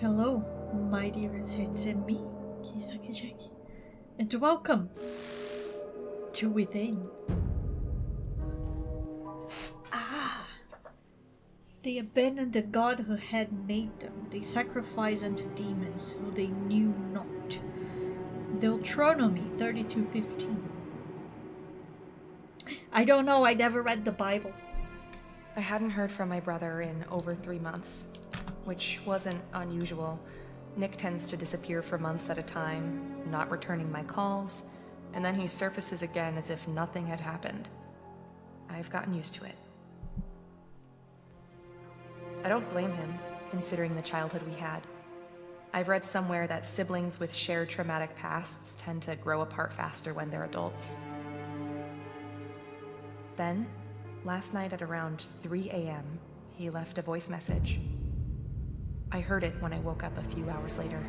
Hello, my dears, it's me, Kisaki Jackie, and welcome to Within. They abandoned the god who had made them. They sacrificed unto demons who they knew not. Deuteronomy 32:15. I don't know, I never read the Bible. I hadn't heard from my brother in over 3 months, which wasn't unusual. Nick tends to disappear for months at a time, not returning my calls, and then he surfaces again as if nothing had happened. I've gotten used to it. I don't blame him, considering the childhood we had. I've read somewhere that siblings with shared traumatic pasts tend to grow apart faster when they're adults. Then, last night at around 3 a.m., he left a voice message. I heard it when I woke up a few hours later.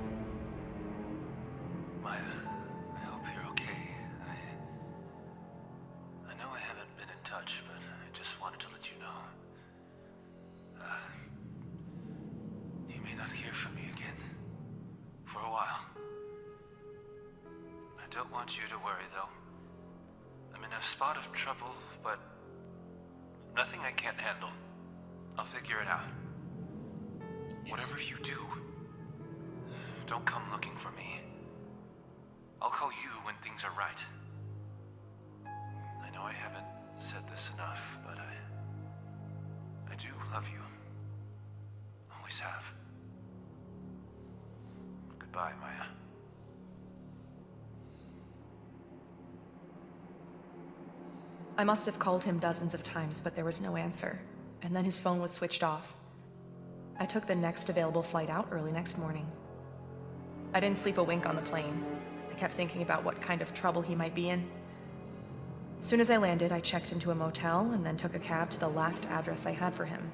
Maya, I hope you're okay. I know I haven't been in touch, but I just wanted to let you know. You may not hear from me again. For a while. I don't want you to worry, though. I'm in a spot of trouble, but nothing I can't handle. I'll figure it out. Whatever you do, don't come looking for me. I'll call you when things are right. I know I haven't said this enough, but I do love you. Always have. Goodbye, Maya. I must have called him dozens of times, but there was no answer, and then his phone was switched off. I took the next available flight out early next morning. I didn't sleep a wink on the plane. I kept thinking about what kind of trouble he might be in. As soon as I landed, I checked into a motel and then took a cab to the last address I had for him.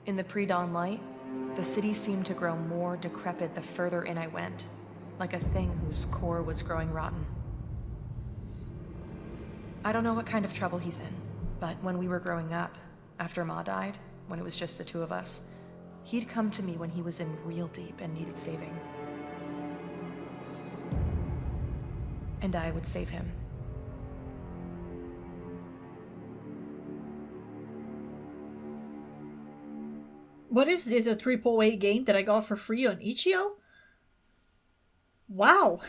In the pre-dawn light, the city seemed to grow more decrepit the further in I went, like a thing whose core was growing rotten. I don't know what kind of trouble he's in, but when we were growing up, after Ma died, when it was just the two of us, he'd come to me when he was in real deep and needed saving. And I would save him. What is this, a AAA game that I got for free on itchio? Wow.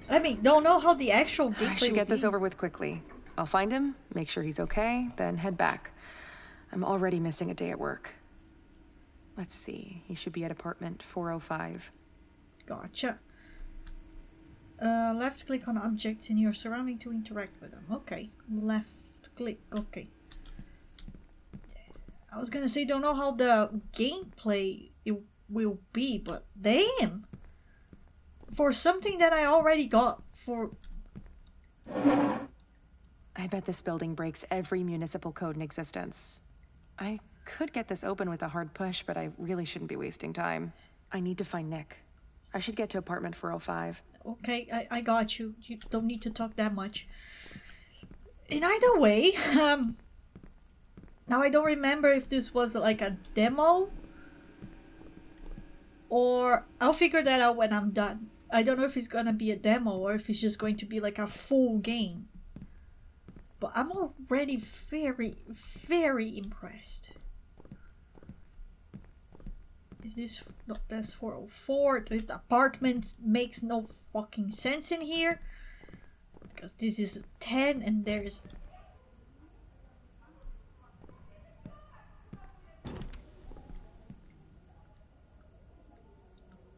I mean, don't know how the actual gameplay I should get this over with quickly. I'll find him, make sure he's okay, then head back. I'm already missing a day at work. Let's see, he should be at apartment 405. Gotcha. Left click on objects in your surrounding to interact with them. Okay. Left click. Okay. I was gonna say, don't know how the gameplay it will be, but damn! For something that I already got for... I bet this building breaks every municipal code in existence. I could get this open with a hard push, but I really shouldn't be wasting time. I need to find Nick. I should get to apartment 405. Okay, I got you. You don't need to talk that much. In either way, now I don't remember if this was like a demo, or I'll figure that out when I'm done. I don't know if it's gonna be a demo or if it's just going to be like a full game. But I'm already very, very impressed. Is this... No, that's 404. The apartments makes no fucking sense in here. Because this is 10 and there's...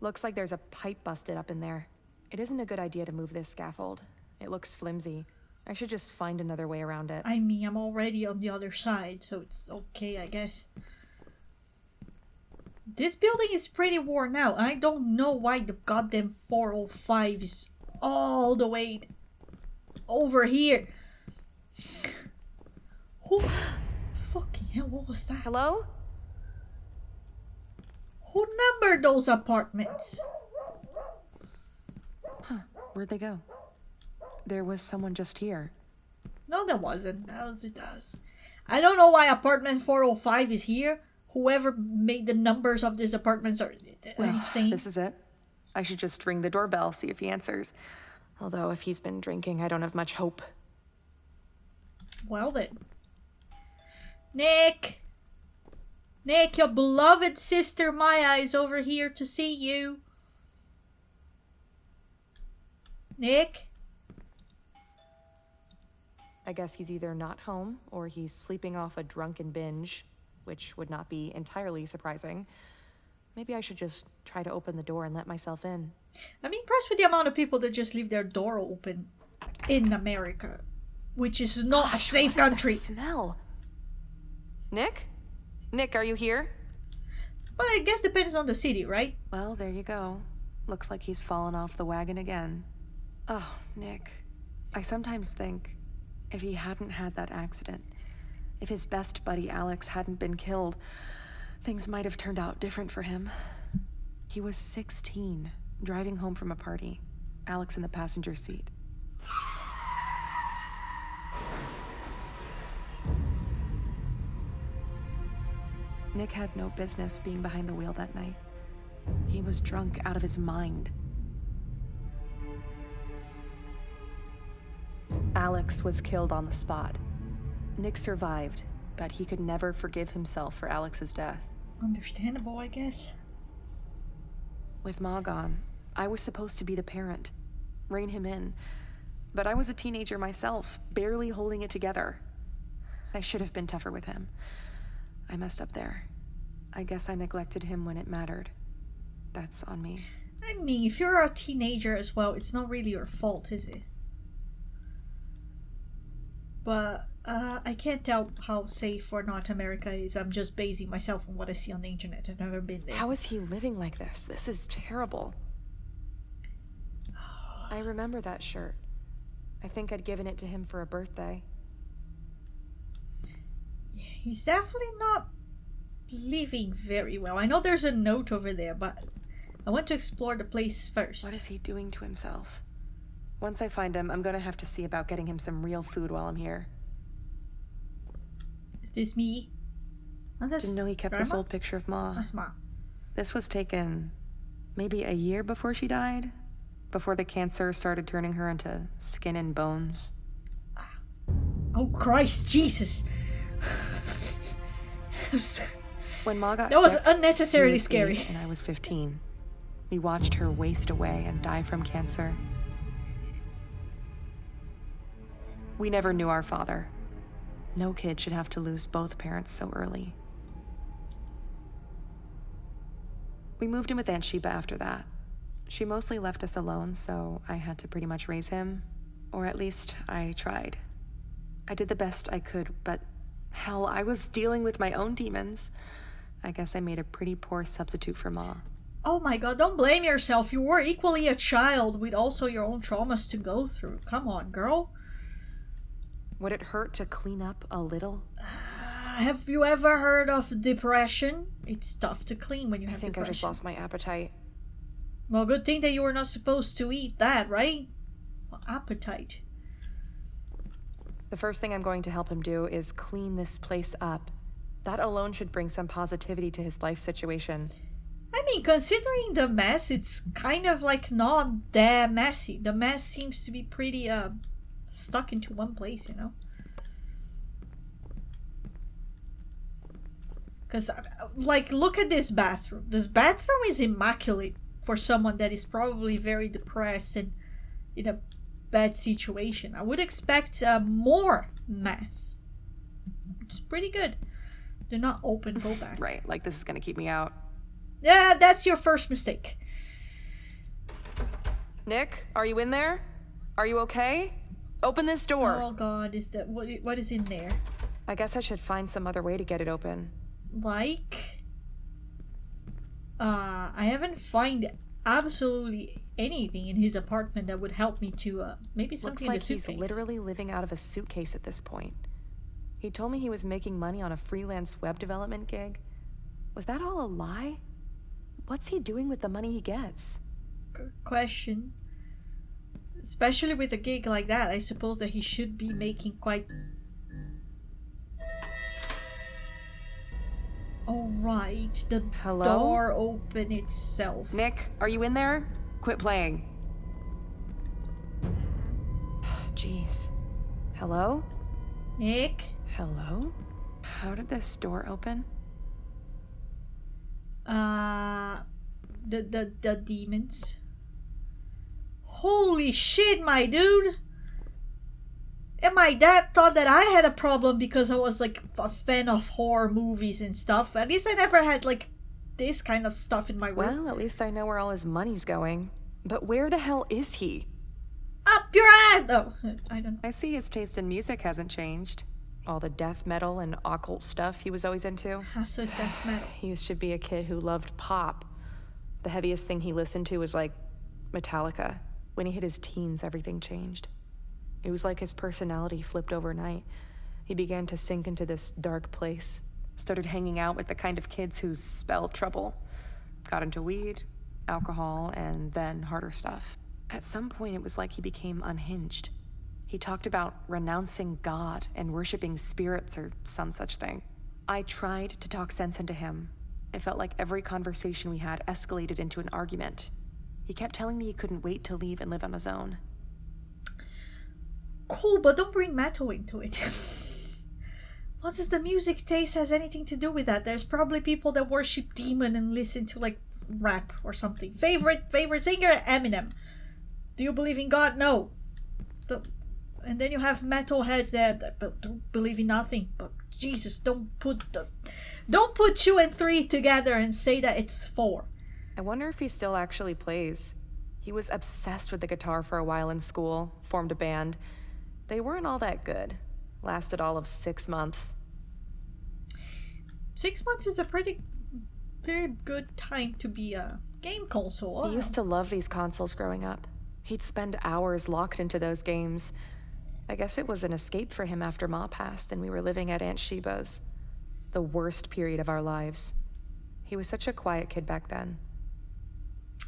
Looks like there's a pipe busted up in there. It isn't a good idea to move this scaffold. It looks flimsy. I should just find another way around it. I mean, I'm already on the other side, so it's okay, I guess. This building is pretty worn out. I don't know why the goddamn 405 is all the way over here. Who... Fucking hell, what was that? Hello? Who numbered those apartments? Huh, where'd they go? There was someone just here. No, there wasn't. That was it. I don't know why apartment 405 is here. whoever made the numbers of these apartments are insane. This is it. I should just ring the doorbell, see if he answers. Although if he's been drinking, I don't have much hope. Well then. Nick! Nick, your beloved sister Maya is over here to see you. Nick? I guess he's either not home, or he's sleeping off a drunken binge, which would not be entirely surprising. Maybe I should just try to open the door and let myself in. I'm impressed with the amount of people that just leave their door open in America, which is not a safe country. What is that smell? Nick? Nick, are you here? Well, I guess depends on the city, right? Well, there you go. Looks like he's fallen off the wagon again. Oh, Nick. I sometimes think if he hadn't had that accident, if his best buddy Alex hadn't been killed, things might have turned out different for him. He was 16, driving home from a party. Alex in the passenger seat. Nick had no business being behind the wheel that night. He was drunk out of his mind. Alex was killed on the spot. Nick survived, but he could never forgive himself for Alex's death. Understandable, I guess. With Ma gone, I was supposed to be the parent, rein him in. But I was a teenager myself, barely holding it together. I should have been tougher with him. I messed up there. I guess I neglected him when it mattered. That's on me. I mean, if you're a teenager as well, it's not really your fault, is it? But I can't tell how safe or not America is. I'm just basing myself on what I see on the internet. I've never been there. How is he living like this? This is terrible. I remember that shirt. I think I'd given it to him for a birthday. Yeah, he's definitely not living very well. I know there's a note over there, but I want to explore the place first. What is he doing to himself? Once I find him, I'm gonna have to see about getting him some real food while I'm here. Is this me? Oh, that's Didn't know he kept Grandma? this old picture of Ma. That's Ma. This was taken maybe a year before she died, before the cancer started turning her into skin and bones. Oh Christ, Jesus! When Ma got That was sick, unnecessarily he was scary. 8 and I was 15. We watched her waste away and die from cancer. We never knew our father. No kid should have to lose both parents so early. We moved in with Aunt Sheba after that. She mostly left us alone, so I had to pretty much raise him. Or at least I tried. I did the best I could, but hell, I was dealing with my own demons. I guess I made a pretty poor substitute for Ma. Oh my god, don't blame yourself. You were equally a child with also your own traumas to go through. Come on, girl. Would it hurt to clean up a little? Have you ever heard of depression? It's tough to clean when you have I think depression. I just lost my appetite. Well, good thing that you were not supposed to eat that, right? Well, appetite. The first thing I'm going to help him do is clean this place up. That alone should bring some positivity to his life situation. I mean, considering the mess, it's kind of like not that messy. The mess seems to be pretty, stuck into one place, you know? Because, like, look at this bathroom. This bathroom is immaculate for someone that is probably very depressed and in a bad situation. I would expect more mess. It's pretty good. Do not open, go back. Right, like this is gonna keep me out. Yeah, that's your first mistake. Nick, are you in there? Are you okay? Open this door. Oh god, is that what is in there? I guess I should find some other way to get it open. Like, I haven't found absolutely anything in his apartment that would help me to maybe something Looks like in the suitcase. he's literally living out of a suitcase at this point. He told me he was making money on a freelance web development gig. Was that all a lie? What's he doing with the money he gets? Good question. Especially with a gig like that, I suppose that he should be making quite... Alright, the Hello? door opened itself. Nick, are you in there? Quit playing. Jeez. Hello? Nick? Hello? How did this door open? The demons. Holy shit, my dude! And my dad thought that I had a problem because I was like a fan of horror movies and stuff. At least I never had like this kind of stuff in my room. Well, at least I know where all his money's going. But where the hell is he? Up your ass! Oh, I don't know. I see his taste in music hasn't changed. All the death metal and occult stuff he was always into. So it's death metal. He used to be a kid who loved pop. The heaviest thing he listened to was like Metallica. When he hit his teens, everything changed. It was like his personality flipped overnight. He began to sink into this dark place. Started hanging out with the kind of kids who spell trouble. Got into weed, alcohol, and then harder stuff. At some point, it was like he became unhinged. He talked about renouncing God and worshiping spirits or some such thing. I tried to talk sense into him. It felt like every conversation we had escalated into an argument. He kept telling me he couldn't wait to leave and live on his own. Cool, but don't bring metal into it. What does the music taste has anything to do with that? There's probably people that worship demon and listen to like rap or something. Favorite singer? Eminem. Do you believe in God? No. And then you have metalheads that don't believe in nothing. But Jesus, don't put 2 and 3 together and say that it's 4. I wonder if he still actually plays. He was obsessed with the guitar for a while in school, formed a band. They weren't all that good. Lasted all of 6 months. 6 months is a pretty good time to be a game console. He used to love these consoles growing up. He'd spend hours locked into those games. I guess it was an escape for him after Ma passed and we were living at Aunt Sheba's. The worst period of our lives. He was such a quiet kid back then.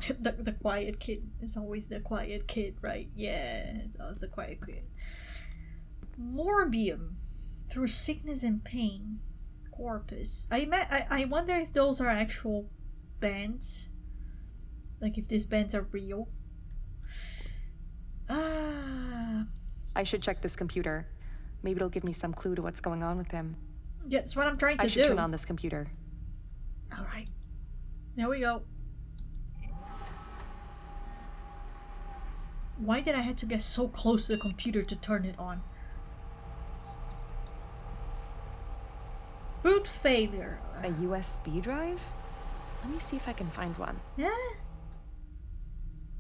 The quiet kid is always the quiet kid, right? Yeah, that was the quiet kid. Morbium, through sickness and pain. Corpus. I wonder if those are actual bands. Like if these bands are real. I should check this computer. Maybe it'll give me some clue to what's going on with him. Yeah, that's what I'm trying to do. I should turn on this computer. Alright. There we go. Why did I have to get so close to the computer to turn it on? Boot failure. A USB drive? Let me see if I can find one. Yeah.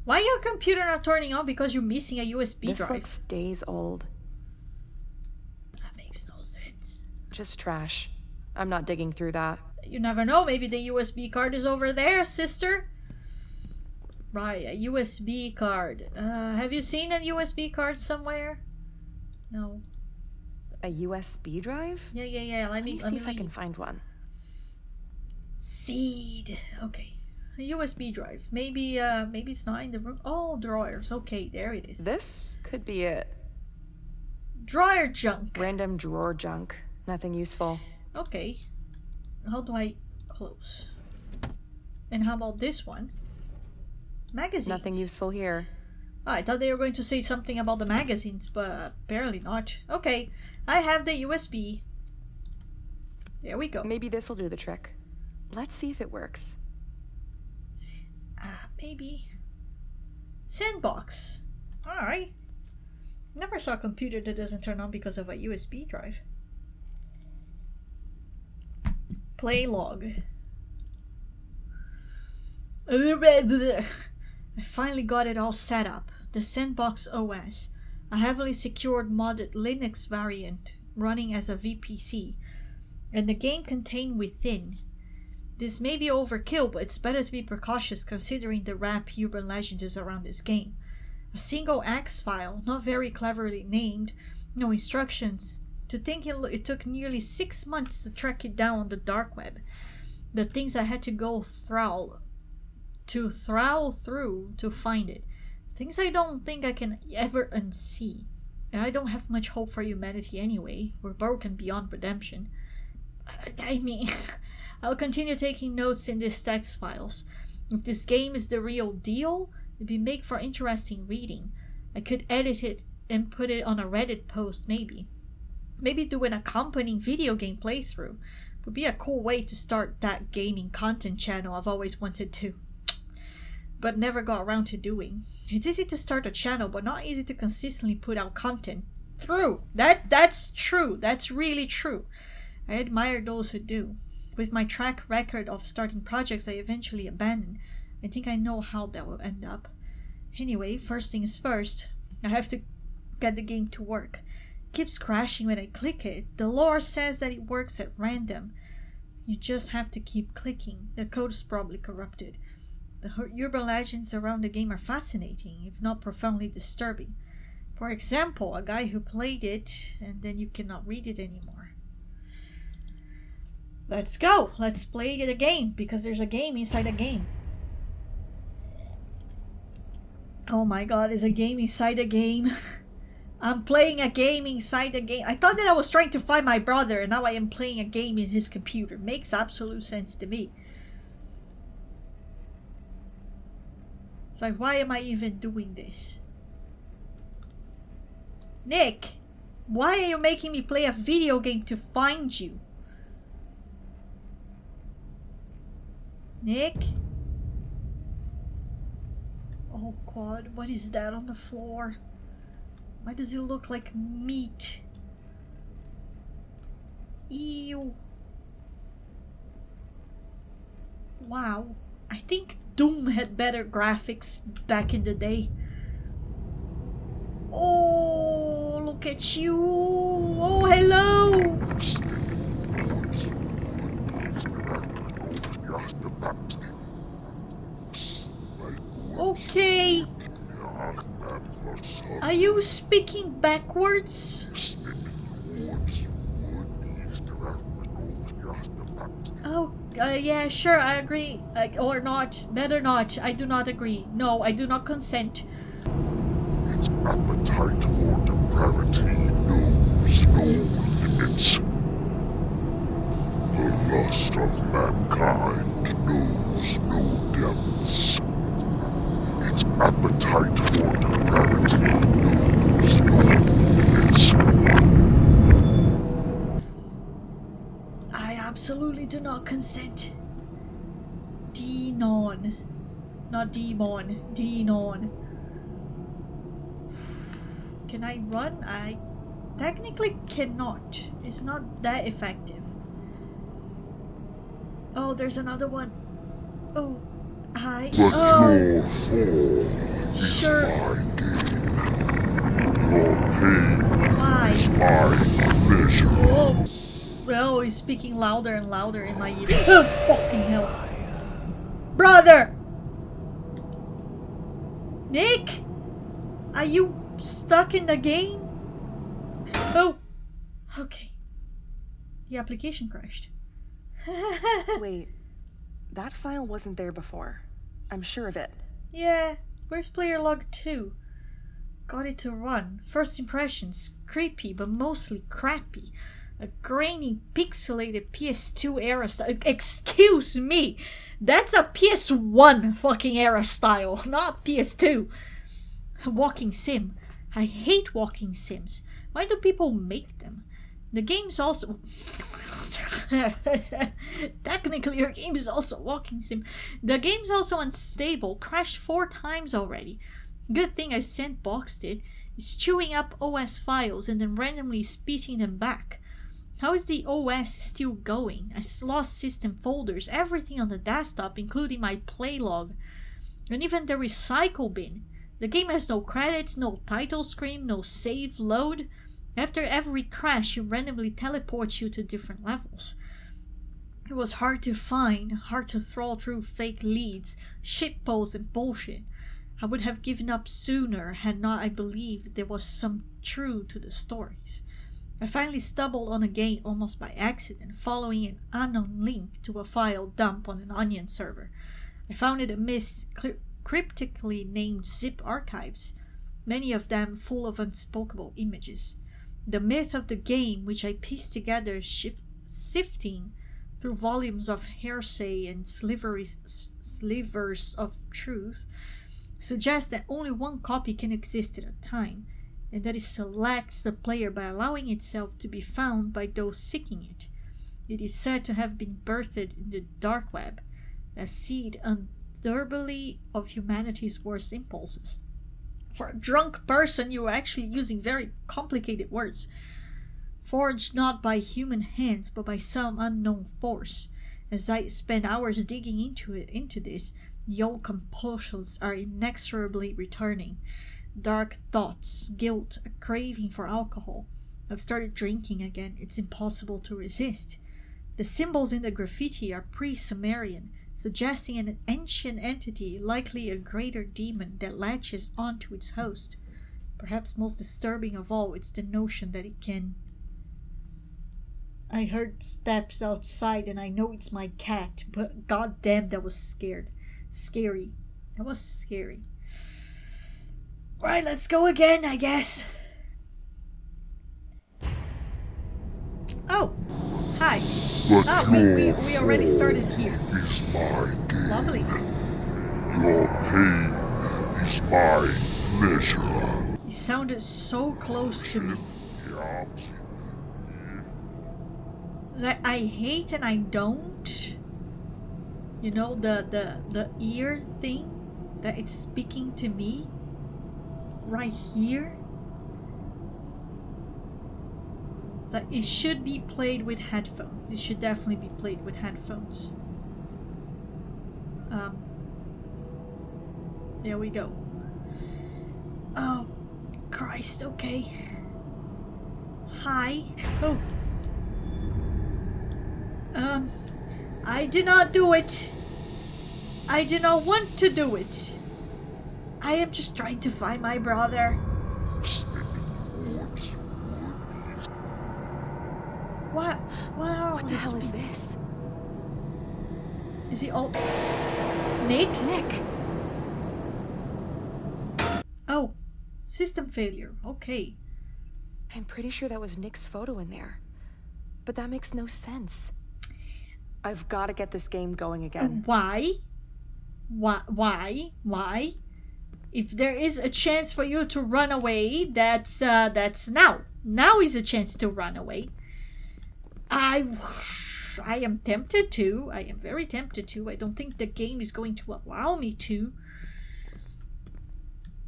Why your computer not turning on? Because you're missing a USB This drive. looks days old. That makes no sense. Just trash. I'm not digging through that. You never know. Maybe the USB card is over there, sister. Right, a USB card. Have you seen a USB card somewhere? No. A USB drive? Yeah. Let me see if I can find one. Seed. Okay. A USB drive. Maybe it's not in the room. Oh, drawers. Okay, there it is. This could be it. Drawer junk. Random drawer junk. Nothing useful. Okay. How do I close? And how about this one? Magazines. Nothing useful here. I thought they were going to say something about the magazines, but apparently not. Okay, I have the USB. There we go. Maybe this will do the trick. Let's see if it works. Maybe. Sandbox. Alright. Never saw a computer that doesn't turn on because of a USB drive. Play log. I finally got it all set up. The Sandbox OS, a heavily secured modded Linux variant running as a VPC, and the game contained within. This may be overkill, but it's better to be precautious considering the rap urban legend is around this game. A single axe file, not very cleverly named, no instructions. To think it took nearly 6 months to track it down on the dark web. The things I had to go through to find it. Things I don't think I can ever unsee. And I don't have much hope for humanity anyway. We're broken beyond redemption. I mean, I'll continue taking notes in these text files. If this game is the real deal, it'd be made for interesting reading. I could edit it and put it on a Reddit post, maybe. Maybe do an accompanying video game playthrough. Would be a cool way to start that gaming content channel I've always wanted to, but never got around to doing. It's easy to start a channel, but not easy to consistently put out content. True. That's true. That's really true. I admire those who do. With my track record of starting projects I eventually abandon, I think I know how that will end up. Anyway, first things first, I have to get the game to work. It keeps crashing when I click it. The lore says that it works at random. You just have to keep clicking. The code is probably corrupted. The urban legends around the game are fascinating, if not profoundly disturbing. For example, a guy who played it and then you cannot read it anymore. Let's go. Let's play the game, because there's a game inside a game. Oh my god, there's a game inside a game. I'm playing a game inside a game. I thought that I was trying to find my brother, and now I am playing a game in his computer. Makes absolute sense to me. It's like, why am I even doing this? Nick, why are you making me play a video game to find you? Nick? Oh god, what is that on the floor? Why does it look like meat? Ew. Wow. I think Doom had better graphics back in the day. Oh, look at you. Oh, hello. Okay. Are you speaking backwards? Oh, yeah, sure, I agree. Or not. Better not. I do not agree. No, I do not consent. Its appetite for depravity knows no limits. The lust of mankind knows no depths. Its appetite for depravity knows no limits. I absolutely do not consent. Denon. Not demon. Denon. Can I run? I technically cannot. It's not that effective. Oh, there's another one. Oh, hi. But Oh, your fall is sure. my gain. Your pain Why? is my measure. Oh, well, he's speaking louder and louder in my ear. Oh, fucking hell. Brother! Nick? Are you stuck in the game? Oh, okay. The application crashed. Wait, that file wasn't there before. I'm sure of it. Yeah, where's player log 2? Got it to run. First impressions, creepy but mostly crappy. A grainy, pixelated PS2 era style. Excuse me! That's a PS1 fucking era style, not PS2. Walking sim. I hate walking sims. Why do people make them? The game's also... Technically, your game is also walking sim. The game's also unstable. Crashed 4 times already. Good thing I sandboxed it. It's chewing up OS files and then randomly spitting them back. How is the OS still going? I lost system folders, everything on the desktop, including my playlog, and even the recycle bin. The game has no credits, no title screen, no save load. After every crash, it randomly teleports you to different levels. It was hard to find, hard to thaw through fake leads, shitposts and bullshit. I would have given up sooner had not I believed there was some truth to the stories. I finally stumbled on a game almost by accident, following an unknown link to a file dump on an Onion server. I found it amidst cryptically named zip archives, many of them full of unspeakable images. The myth of the game, which I pieced together sifting through through volumes of hearsay and slivers of truth, suggests that only one copy can exist at a time, and that it selects the player by allowing itself to be found by those seeking it. It is said to have been birthed in the dark web, a seed undoubtedly of humanity's worst impulses. For a drunk person, you are actually using very complicated words. Forged not by human hands, but by some unknown force. As I spend hours digging into this, the old compulsions are inexorably returning. Dark thoughts, guilt, a craving for alcohol. I've started drinking again. It's impossible to resist. The symbols in the graffiti are pre-Sumerian, suggesting an ancient entity, likely a greater demon that latches onto its host. Perhaps most disturbing of all, it's the notion that it can... I heard steps outside and I know it's my cat, but goddamn, that was scary. That was scary. Right, let's go again, I guess. Oh, hi. But We already started here. Is my gain. Lovely. Your pain is my pleasure. He sounded so close to me. That I hate and I don't. You know, the ear thing, that it's speaking to me right here. That it should be played with headphones. It should definitely be played with headphones. There we go. Oh, Christ, okay. Hi. Oh. I did not do it. I did not want to do it. I am just trying to find my brother. What are What the hell is this? Is he all... Nick? Nick! Oh, system failure. Okay. I'm pretty sure that was Nick's photo in there. But that makes no sense. I've got to get this game going again. Why? Why? If there is a chance for you to run away, that's now. Now is a chance to run away. I am tempted to. I am very tempted to. I don't think the game is going to allow me to.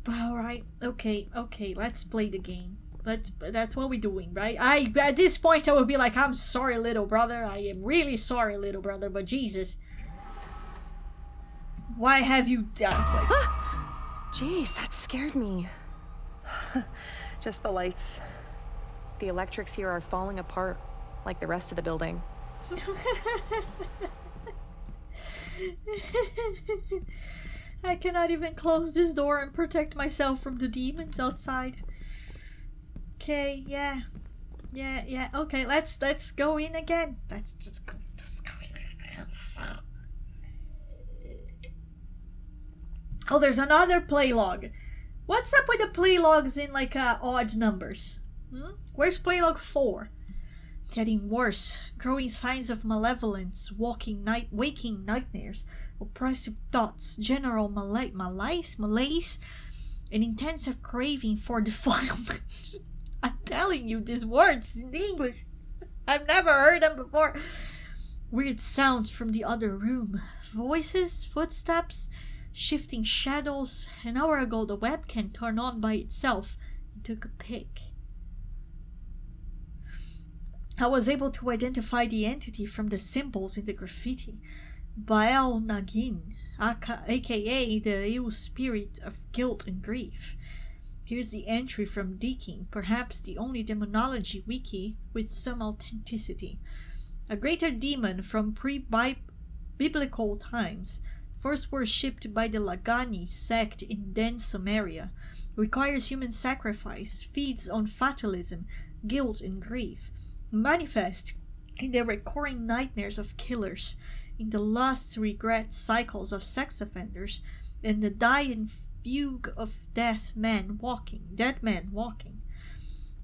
But alright, okay, let's play the game. That's what we're doing, right? At this point I would be like, I'm sorry, little brother. I am really sorry, little brother, but Jesus. Why have you done? Jeez, that scared me. Just the lights. The electrics here are falling apart, like the rest of the building. I cannot even close this door and protect myself from the demons outside. Okay, yeah. Okay, let's go in again. Let's just go in. Oh, there's another play log. What's up with the play logs in like odd numbers? Where's play log 4? Getting worse. Growing signs of malevolence, waking nightmares, oppressive thoughts, general malaise, an intensive craving for defilement. I'm telling you these words in English. I've never heard them before. Weird sounds from the other room. Voices, footsteps, shifting shadows. An hour ago the webcam turned on by itself and took a pic. I was able to identify the entity from the symbols in the graffiti. Baal Nagin, aka the ill spirit of guilt and grief. Here's the entry from Deaking, perhaps the only demonology wiki with some authenticity. A greater demon from pre-biblical times, first worshipped by the Lagani sect in dense Samaria, requires human sacrifice, feeds on fatalism, guilt and grief, manifest in the recurring nightmares of killers, in the lust regret cycles of sex offenders, and the dying fugue of dead men walking,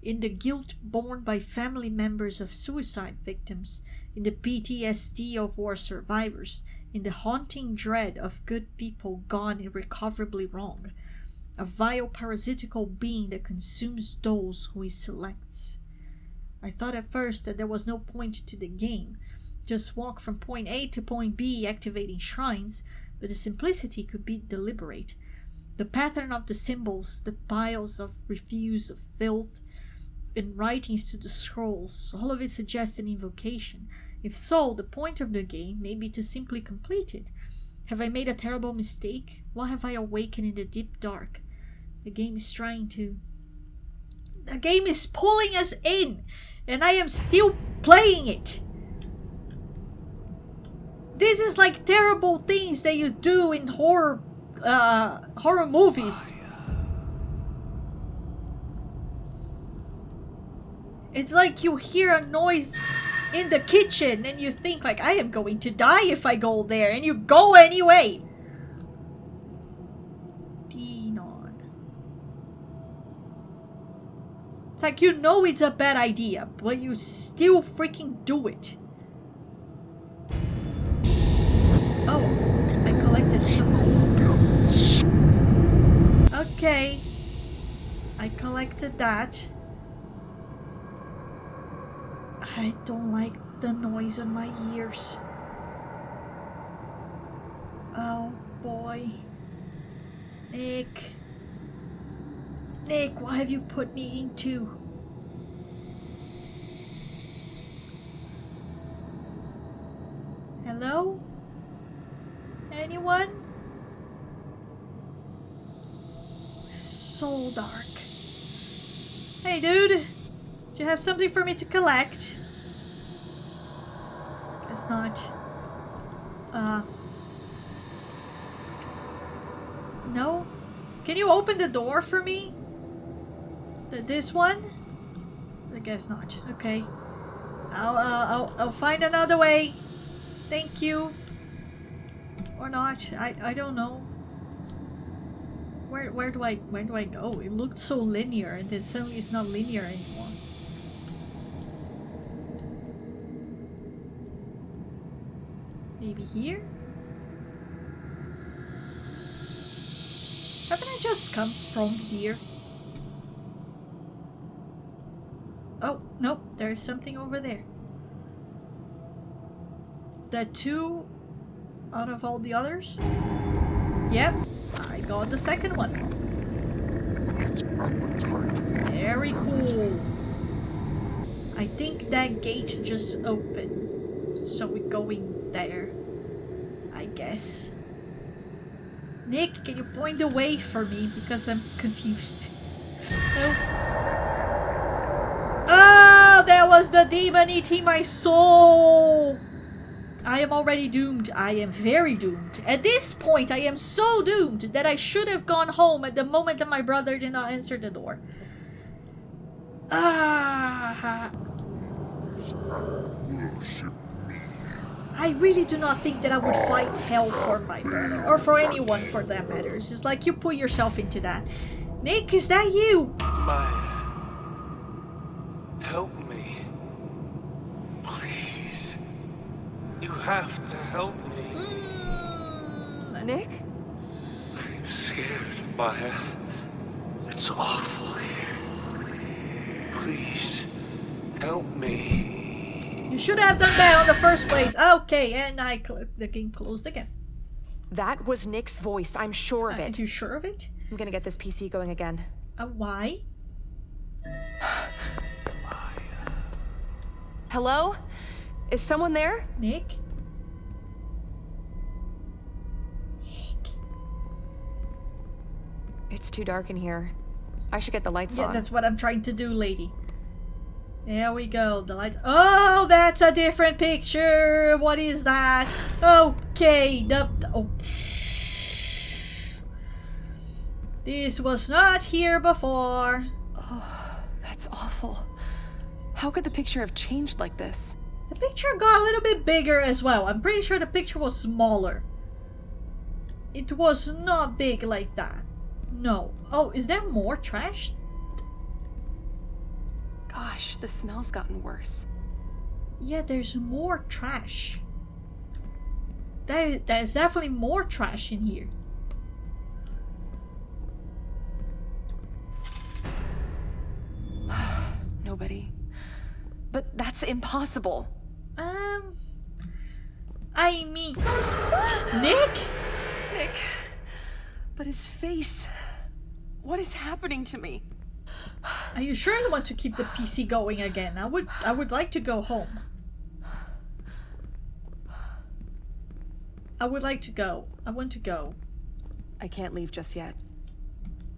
in the guilt borne by family members of suicide victims, in the PTSD of war survivors, in the haunting dread of good people gone irrecoverably wrong, a vile parasitical being that consumes those who he selects. I thought at first that there was no point to the game, just walk from point A to point B activating shrines, but the simplicity could be deliberate. The pattern of the symbols, the piles of refuse, of filth, and writings to the scrolls, all of it suggests an invocation. If so, the point of the game may be to simply complete it. Have I made a terrible mistake? What have I awakened in the deep dark? The game is pulling us in, and I am still playing it. This is like terrible things that you do in horror movies. It's like you hear a noise in the kitchen and you think like, I am going to die if I go there, and you go anyway. Pinon. It's like you know it's a bad idea, but you still freaking do it. Oh, I collected some. Okay. I collected that. I don't like the noise in my ears. Oh boy. Nick, what have you put me into? Hello? Anyone? So dark. Hey dude, do you have something for me to collect? Guess not. No? Can you open the door for me? This one? I guess not. Okay. I'll find another way. Thank you. Or not. I don't know. Where do I go? It looked so linear, and then suddenly it's not linear anymore. Maybe here? Haven't I just come from here? Oh, nope, there's something over there. Is that 2 out of all the others? Yep, I got the second one. Very cool. I think that gate just opened, so we're going there, I guess. Nick, can you point the way for me, because I'm confused. Oh. Oh, that was the demon eating my soul. I am already doomed. I am very doomed. At this point, I am so doomed that I should have gone home at the moment that my brother did not answer the door. Ah. I really do not think that I would fight hell for my brother, or for anyone for that matter. It's just like you put yourself into that. Nick, is that you? Maya, help me. Please. You have to help me. Nick? I'm scared, Maya. It's awful here. Please, help me. You should have done that in the first place. Okay, and the game closed again. That was Nick's voice. I'm sure of it. Are you sure of it? I'm gonna get this PC going again. Why? Hello? Is someone there? Nick? Nick? It's too dark in here. I should get the lights on. Yeah, that's what I'm trying to do, lady. There we go. The lights. Oh, that's a different picture. What is that? Okay. Oh. This was not here before. Oh, that's awful. How could the picture have changed like this? The picture got a little bit bigger as well. I'm pretty sure the picture was smaller. It was not big like that. No. Oh, is there more trash? Gosh, the smell's gotten worse. Yeah, there's more trash. There's definitely more trash in here. Nobody. But that's impossible. I mean... Nick? Nick. But his face. What is happening to me? Are you sure you want to keep the PC going again? I would like to go home. I would like to go. I want to go. I can't leave just yet.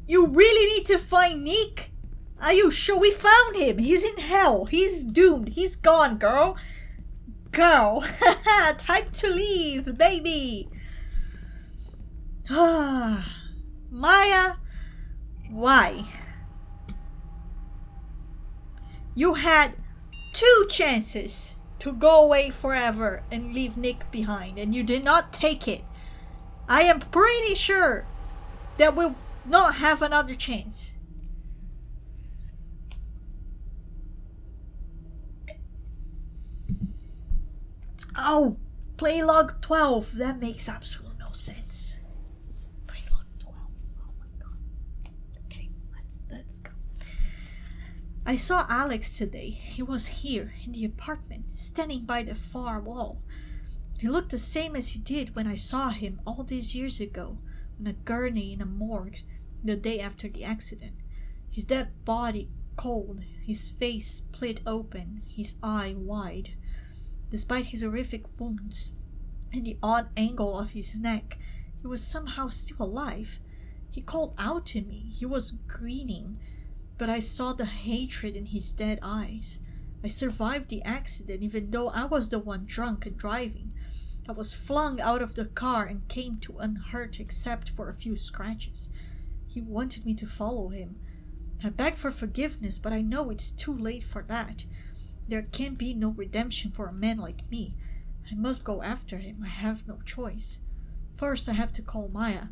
You really need to find Nick? Are you sure? We found him. He's in hell. He's doomed. He's gone, girl. Girl. Time to leave, baby. Maya, why? You had 2 chances to go away forever and leave Nick behind, and you did not take it. I am pretty sure that we'll not have another chance. Oh, play log 12. That makes absolutely no sense. Play log 12. Oh my god. Okay, let's go. I saw Alex today. He was here in the apartment, standing by the far wall. He looked the same as he did when I saw him all these years ago, on a gurney in a morgue, the day after the accident. His dead body cold, his face split open, his eye wide. Despite his horrific wounds and the odd angle of his neck, he was somehow still alive. He called out to me. He was grinning, but I saw the hatred in his dead eyes. I survived the accident even though I was the one drunk and driving. I was flung out of the car and came to unhurt except for a few scratches. He wanted me to follow him. I begged for forgiveness, but I know it's too late for that. There can be no redemption for a man like me. I must go after him. I have no choice. First, I have to call Maya.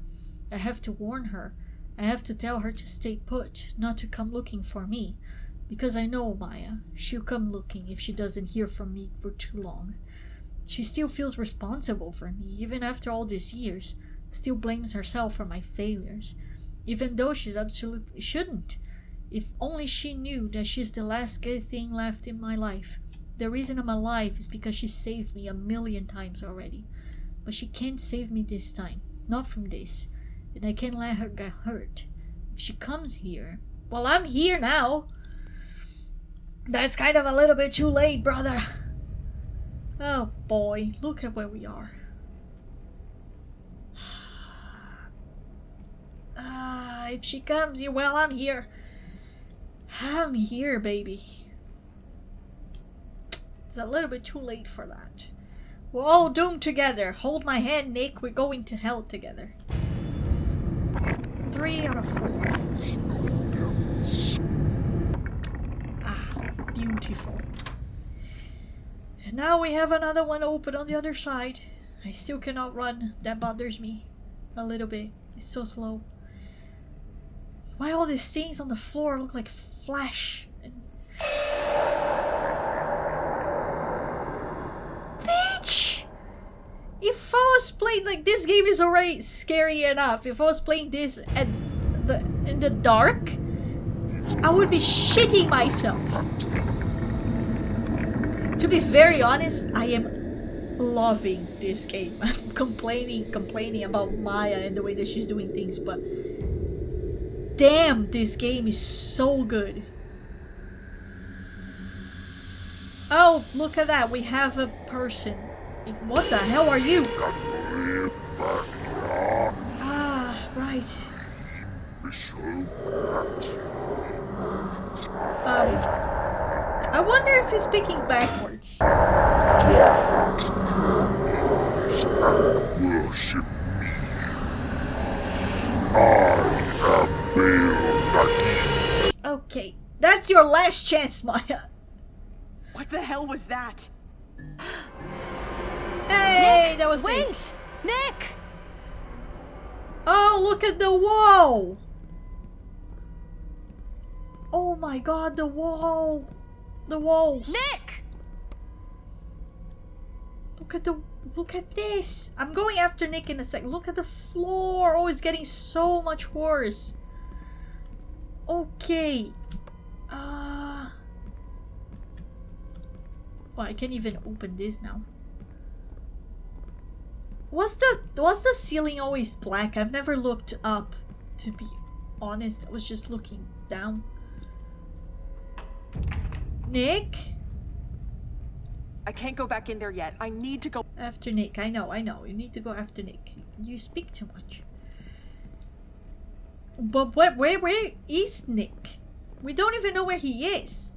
I have to warn her. I have to tell her to stay put, not to come looking for me. Because I know Maya. She'll come looking if she doesn't hear from me for too long. She still feels responsible for me, even after all these years. Still blames herself for my failures. Even though she's absolutely shouldn't. If only she knew that she's the last good thing left in my life. The reason I'm alive is because she saved me 1,000,000 times already. But she can't save me this time. Not from this. And I can't let her get hurt. If she comes here... Well, I'm here now. That's kind of a little bit too late, brother. Oh boy, look at where we are. If she comes here, well, I'm here. I'm here, baby. It's a little bit too late for that. We're all doomed together. Hold my hand, Nick. We're going to hell together. 3 out of 4. Ah, beautiful. And now we have another one open on the other side. I still cannot run. That bothers me a little bit. It's so slow. Why all these things on the floor look like flesh? Bitch! If I was playing like this game is already scary enough. If I was playing this in the dark, I would be shitting myself. To be very honest, I am loving this game. I'm complaining about Maya and the way that she's doing things, but damn, this game is so good. Oh, look at that. We have a person. What the hell are you? Ah, right. I wonder if he's speaking backwards. Worship me. I am Bill. Okay, that's your last chance, Maya. What the hell was that? Hey, Nick, that was wait! Nick! Oh, look at the wall! Oh my god, the wall! The walls! Nick! Look at this. I'm going after Nick in a sec. Look at the floor. Oh, it's getting so much worse. Okay. Well, I can't even open this now. Was the ceiling always black? I've never looked up, to be honest. I was just looking down. Nick? I can't go back in there yet. I need to go After Nick. I know. You need to go after Nick. You speak too much. But where is Nick? We don't even know where he is.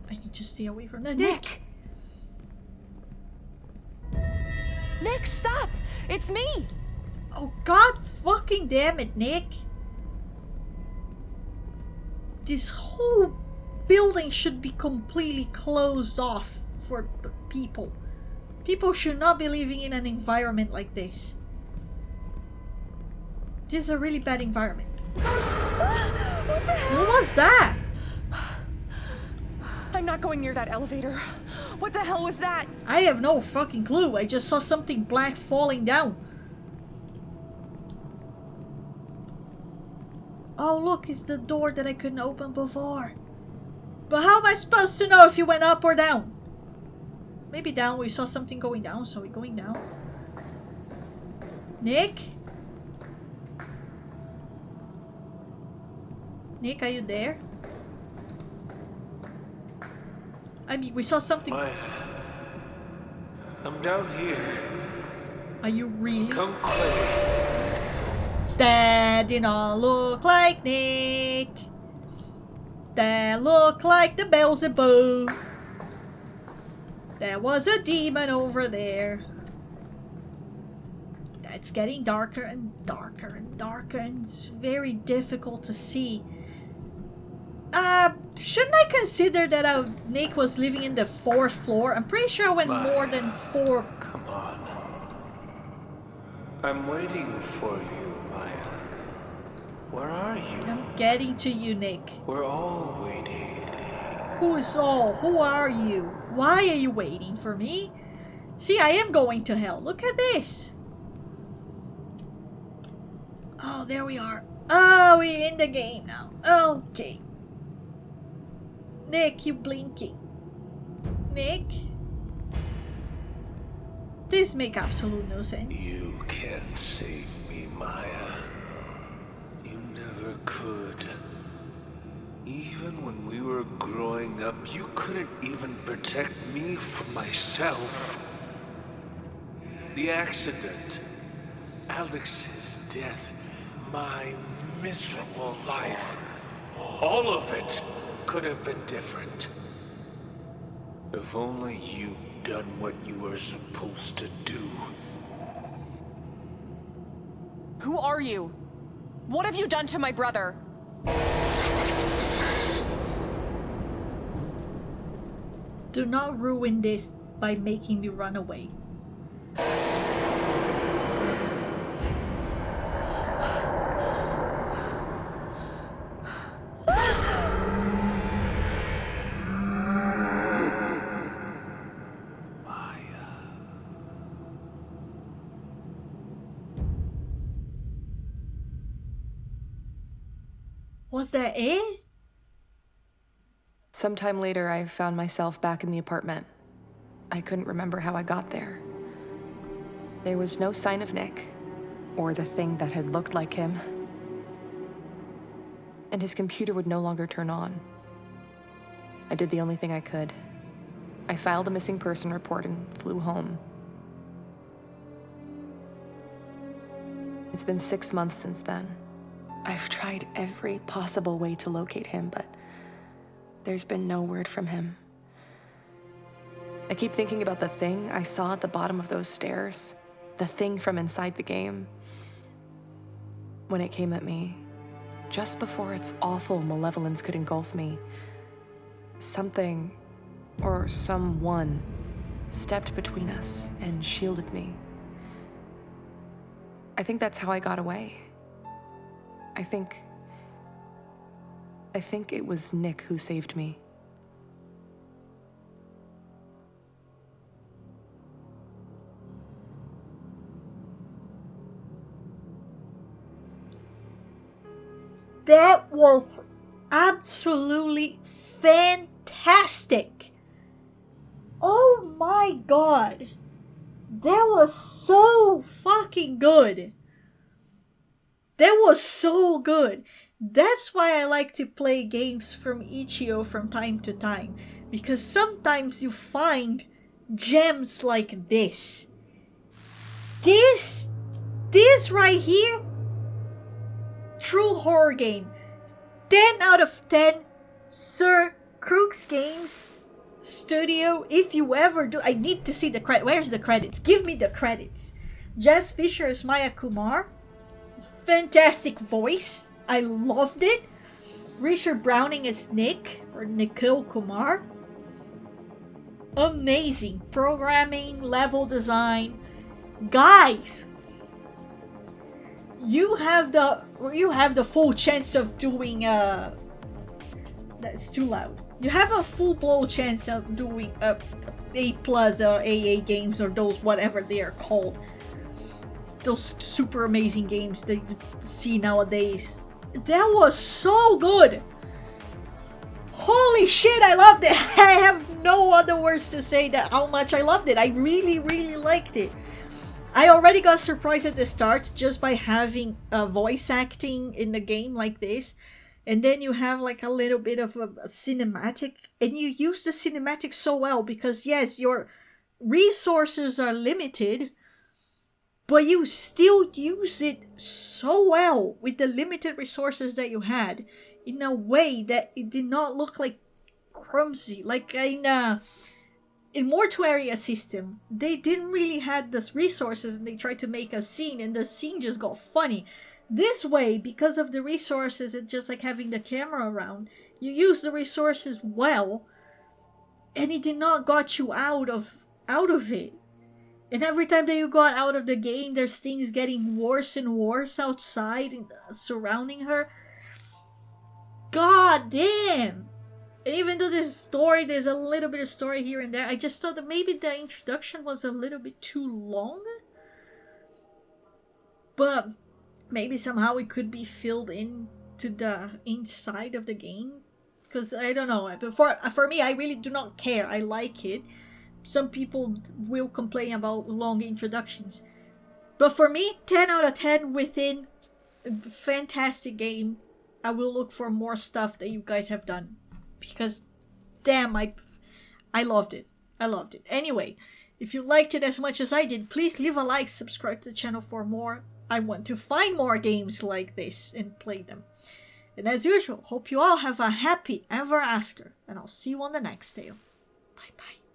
I need to stay away from the Nick. Nick, stop! It's me! Oh god fucking damn it, Nick. This whole building should be completely closed off for people. People should not be living in an environment like this. This is a really bad environment. What was that? I'm not going near that elevator. What the hell was that? I have no fucking clue. I just saw something black falling down. Oh look, it's the door that I couldn't open before. But how am I supposed to know if you went up or down? Maybe down. We saw something going down, so we're going down. Nick? Nick, are you there? I mean, we saw something. I'm down here. Are you really? Come quick. That did not look like Nick. That looked like the Beelzebub. There was a demon over there. It's getting darker and darker and darker, and it's very difficult to see. Shouldn't I consider that Nick was living in the 4th floor? I'm pretty sure I went more than 4. Come on. I'm waiting for you, Maya. Where are you? I'm getting to you, Nick. We're all waiting. Who's all? Who are you? Why are you waiting for me? See, I am going to hell. Look at this. Oh, there we are. Oh, we're in the game now. Okay. Nick, you blinking. Nick? This makes absolute no sense. You can't save me, Maya. You never could. Even when we were growing up, you couldn't even protect me from myself. The accident, Alex's death, my miserable life, all of it could have been different. If only you'd done what you were supposed to do. Who are you? What have you done to my brother? Do not ruin this by making me run away. Was that it? Sometime later, I found myself back in the apartment. I couldn't remember how I got there. There was no sign of Nick, or the thing that had looked like him. And his computer would no longer turn on. I did the only thing I could. I filed a missing person report and flew home. It's been 6 months since then. I've tried every possible way to locate him, but there's been no word from him. I keep thinking about the thing I saw at the bottom of those stairs, the thing from inside the game. When it came at me, just before its awful malevolence could engulf me, something, or someone, stepped between us and shielded me. I think that's how I got away. I think I think it was Nick who saved me. That was absolutely fantastic. Oh my god. That was so fucking good. That was so good. That's why I like to play games from itchio from time to time. Because sometimes you find gems like this. This right here, true horror game. 10 out of 10, Sir Crooks Games Studio. If you ever do, I need to see the credit. Where's the credits? Give me the credits. Jess Fisher is Maya Kumar. Fantastic voice. I loved it. Richard Browning is Nick, or Nikhil Kumar. Amazing. Programming, level design. Guys, you have the full chance of doing that's too loud. You have a full blown chance of doing A plus or AA games, or those whatever they are called. Those super amazing games that you see nowadays. That was so good. Holy shit, I loved it. I have no other words to say that how much I loved it. I really, really liked it. I already got surprised at the start just by having voice acting in the game like this. And then you have like a little bit of a cinematic. And you use the cinematic so well because yes, your resources are limited. But you still use it so well with the limited resources that you had. In a way that it did not look like clumsy. Like in Mortuary System, they didn't really have the resources and they tried to make a scene and the scene just got funny. This way, because of the resources and just like having the camera around, you use the resources well and it did not got you out of it. And every time that you got out of the game, there's things getting worse and worse outside and surrounding her. God damn! And even though there's a little bit of story here and there, I just thought that maybe the introduction was a little bit too long. But maybe somehow it could be filled in to the inside of the game. Because I don't know. But for me, I really do not care. I like it. Some people will complain about long introductions. But for me, 10 out of 10 within a fantastic game. I will look for more stuff that you guys have done. Because, damn, I loved it. I loved it. Anyway, if you liked it as much as I did, please leave a like, subscribe to the channel for more. I want to find more games like this and play them. And as usual, hope you all have a happy ever after. And I'll see you on the next tale. Bye bye.